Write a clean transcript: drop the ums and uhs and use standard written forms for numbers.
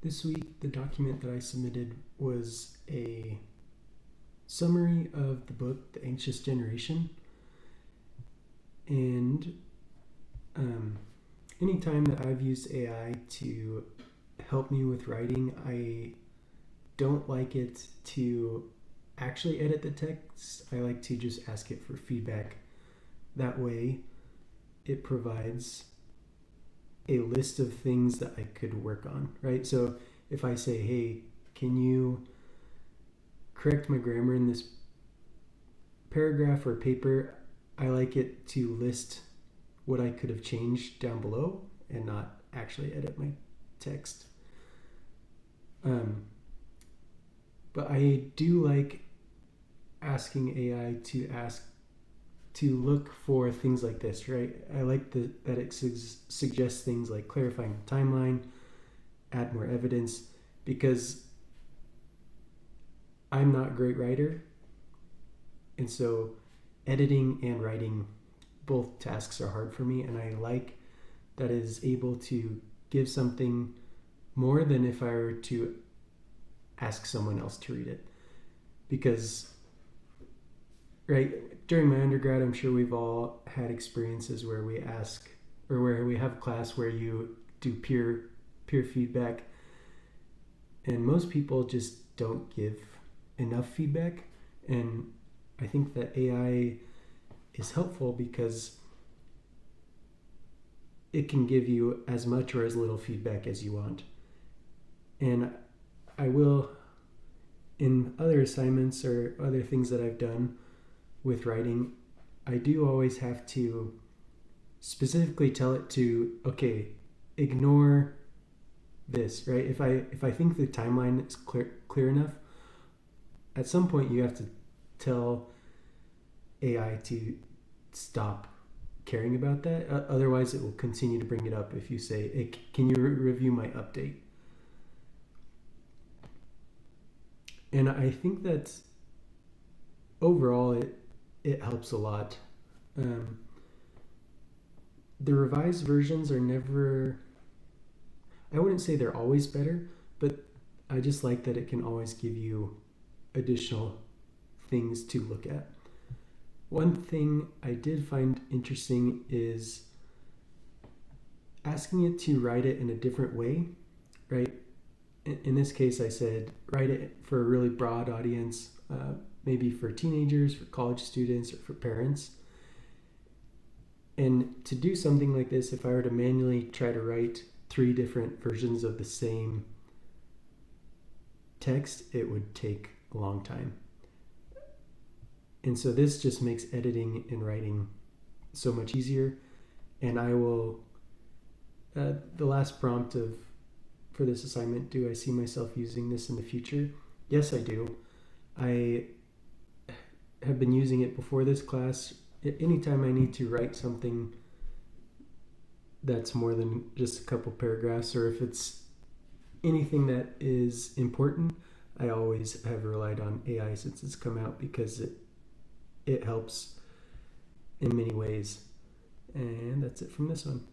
This week, the document that I submitted was a summary of the book, The Anxious Generation. And anytime that I've used AI to help me with writing, I don't like it to actually edit the text. I like to just ask it for feedback. That way, it provides a list of things that I could work on, right? So if I say, hey, can you correct my grammar in this paragraph or paper, I like it to list what I could have changed down below and not actually edit my text. But I do like asking AI to look for things like this, right? I like that it suggests things like clarifying the timeline, add more evidence, because I'm not a great writer, and so editing and writing, both tasks are hard for me, and I like that it is able to give something more than if I were to ask someone else to read it. Because right during my undergrad, I'm sure we've all had experiences where we ask, or where we have a class where you do peer feedback, and most people just don't give enough feedback. And I think that AI is helpful because it can give you as much or as little feedback as you want. And I will, in other assignments or other things that I've done with writing, I do always have to specifically tell it to, okay, ignore this, right? If I think the timeline is clear enough, at some point you have to tell AI to stop caring about that. Otherwise, it will continue to bring it up if you say, hey, can you review my update? And I think that overall it helps a lot. The revised versions are never, I wouldn't say they're always better, but I just like that it can always give you additional things to look at. One thing I did find interesting is asking it to write it in a different way, right? In this case, I said, write it for a really broad audience, maybe for teenagers, for college students, or for parents. And to do something like this, if I were to manually try to write 3 different versions of the same text, it would take a long time. And so this just makes editing and writing so much easier. And I will, the last prompt for this assignment, do I see myself using this in the future? Yes, I do. I have been using it before this class. Anytime I need to write something that's more than just a couple paragraphs, or if it's anything that is important, I always have relied on AI since it's come out, because it helps in many ways. And that's it from this one.